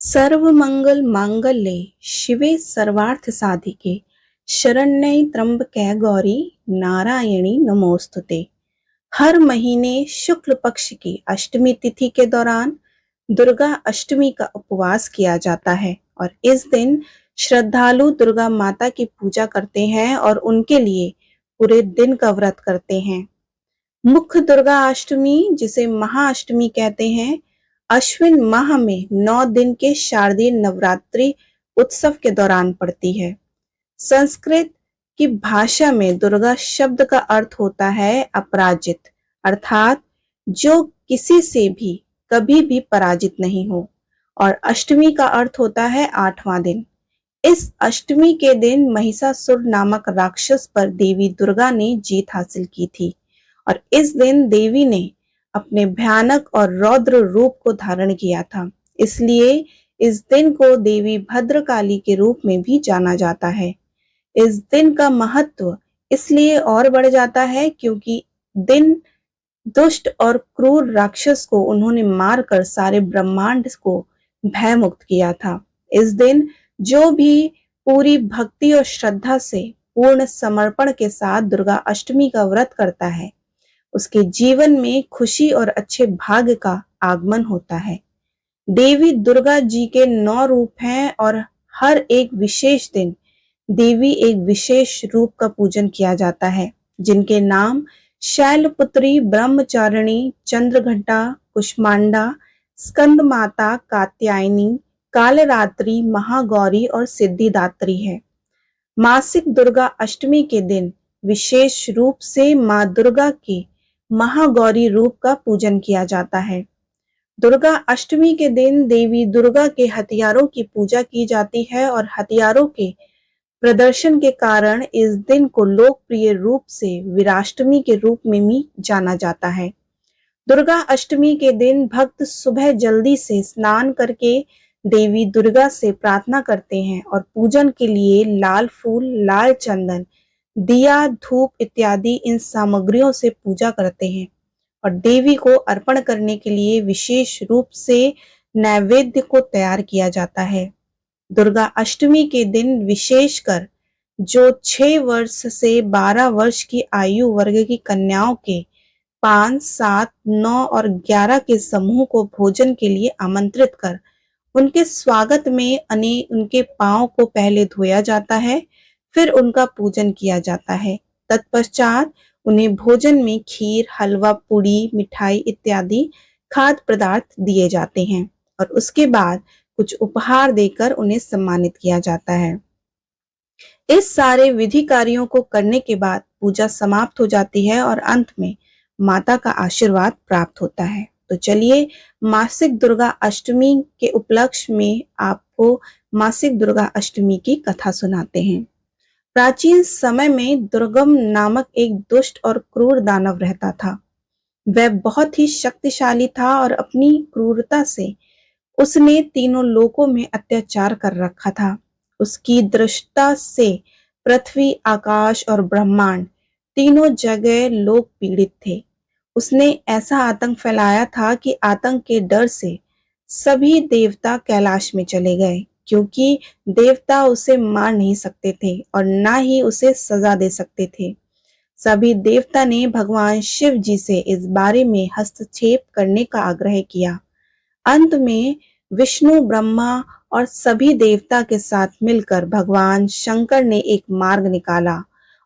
सर्वमंगल मांगल्ये शिवे सर्वार्थ साधिके शरण्ये त्र्यंबके गौरी नारायणी नमोस्तुते। हर महीने शुक्ल पक्ष की अष्टमी तिथि के दौरान दुर्गा अष्टमी का उपवास किया जाता है और इस दिन श्रद्धालु दुर्गा माता की पूजा करते हैं और उनके लिए पूरे दिन का व्रत करते हैं। मुख्य दुर्गा अष्टमी, जिसे महाअष्टमी कहते हैं, अश्विन माह में 9 दिन के शारदीय नवरात्रि उत्सव के दौरान पड़ती है। संस्कृत की भाषा में दुर्गा शब्द का अर्थ होता है अपराजित, अर्थात जो किसी से भी कभी भी पराजित नहीं हो, और अष्टमी का अर्थ होता है 8वां दिन। इस अष्टमी के दिन महिषासुर नामक राक्षस पर देवी दुर्गा ने जीत हासिल की थी और इस दिन देवी ने अपने भयानक और रौद्र रूप को धारण किया था। इसलिए इस दिन को देवी भद्रकाली के रूप में भी जाना जाता है। इस दिन का महत्व इसलिए और बढ़ जाता है क्योंकि दिन दुष्ट और क्रूर राक्षस को उन्होंने मारकर सारे ब्रह्मांड को भय मुक्त किया था। इस दिन जो भी पूरी भक्ति और श्रद्धा से पूर्ण समर्पण के साथ दुर्गा अष्टमी का व्रत करता है, उसके जीवन में खुशी और अच्छे भाग्य का आगमन होता है। देवी दुर्गा जी के 9 रूप हैं और हर एक विशेष दिन देवी एक विशेष रूप का पूजन किया जाता है, जिनके नाम शैलपुत्री, ब्रह्मचारिणी, चंद्रघंटा, कुष्मांडा, स्कंद माता, कात्यायनी, कालरात्रि, महागौरी और सिद्धिदात्री है। मासिक दुर्गा अष्टमी के दिन विशेष रूप से मां दुर्गा के महागौरी रूप का पूजन किया जाता है। दुर्गा अष्टमी के दिन देवी दुर्गा के हथियारों की पूजा की जाती है और हथियारों के प्रदर्शन के कारण इस दिन को लोकप्रिय रूप से वीराष्टमी के रूप में भी जाना जाता है। दुर्गा अष्टमी के दिन भक्त सुबह जल्दी से स्नान करके देवी दुर्गा से प्रार्थना करते हैं और पूजन के लिए लाल फूल, लाल चंदन, दिया, धूप इत्यादि इन सामग्रियों से पूजा करते हैं और देवी को अर्पण करने के लिए विशेष रूप से नैवेद्य को तैयार किया जाता है। दुर्गा अष्टमी के दिन विशेषकर जो 6 वर्ष से 12 वर्ष की आयु वर्ग की कन्याओं के 5, 7, 9 और 11 के समूह को भोजन के लिए आमंत्रित कर उनके स्वागत में उनके पांव को पहले धोया जाता है, फिर उनका पूजन किया जाता है। तत्पश्चात उन्हें भोजन में खीर, हलवा, पूड़ी, मिठाई इत्यादि खाद्य पदार्थ दिए जाते हैं और उसके बाद कुछ उपहार देकर उन्हें सम्मानित किया जाता है। इस सारे विधि कार्यों को करने के बाद पूजा समाप्त हो जाती है और अंत में माता का आशीर्वाद प्राप्त होता है। तो चलिए मासिक दुर्गा अष्टमी के उपलक्ष्य में आपको मासिक दुर्गा अष्टमी की कथा सुनाते हैं। प्राचीन समय में दुर्गम नामक एक दुष्ट और क्रूर दानव रहता था। वह बहुत ही शक्तिशाली था और अपनी क्रूरता से उसने तीनों लोकों में अत्याचार कर रखा था। उसकी दृष्टता से पृथ्वी, आकाश और ब्रह्मांड तीनों जगह लोग पीड़ित थे। उसने ऐसा आतंक फैलाया था कि आतंक के डर से सभी देवता कैलाश में चले गए, क्योंकि देवता उसे मार नहीं सकते थे और ना ही उसे सजा दे सकते थे। सभी देवता ने भगवान शिव जी से इस बारे में हस्तक्षेप करने का आग्रह किया। अंत में विष्णु, ब्रह्मा और सभी देवता के साथ मिलकर भगवान शंकर ने एक मार्ग निकाला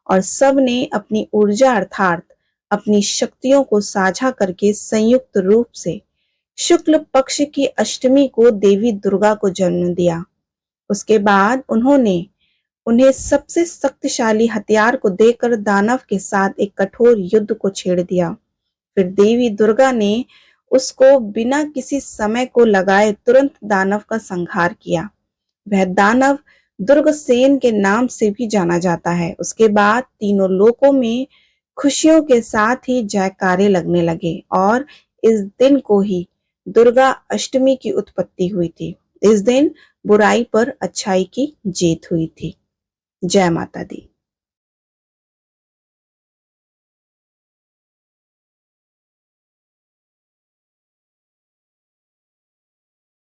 और सब ने अपनी ऊर्जा अर्थात अपनी शक्तियों को साझा करके संयुक्त रूप से शुक्ल पक्ष की अष्टमी को देवी दुर्गा को जन्म दिया। उसके बाद उन्होंने उन्हें सबसे शक्तिशाली हथियार को देकर दानव के साथ एक कठोर युद्ध को छेड़ दिया। फिर देवी दुर्गा ने उसको बिना किसी समय को लगाए तुरंत दानव का संहार किया। वह दानव दुर्गसेन के नाम से भी जाना जाता है। उसके बाद तीनों लोकों में खुशियों के साथ ही जयकारे लगने लगे और इस दिन को ही दुर्गा अष्टमी की उत्पत्ति हुई थी। इस दिन बुराई पर अच्छाई की जीत हुई थी। जय माता दी।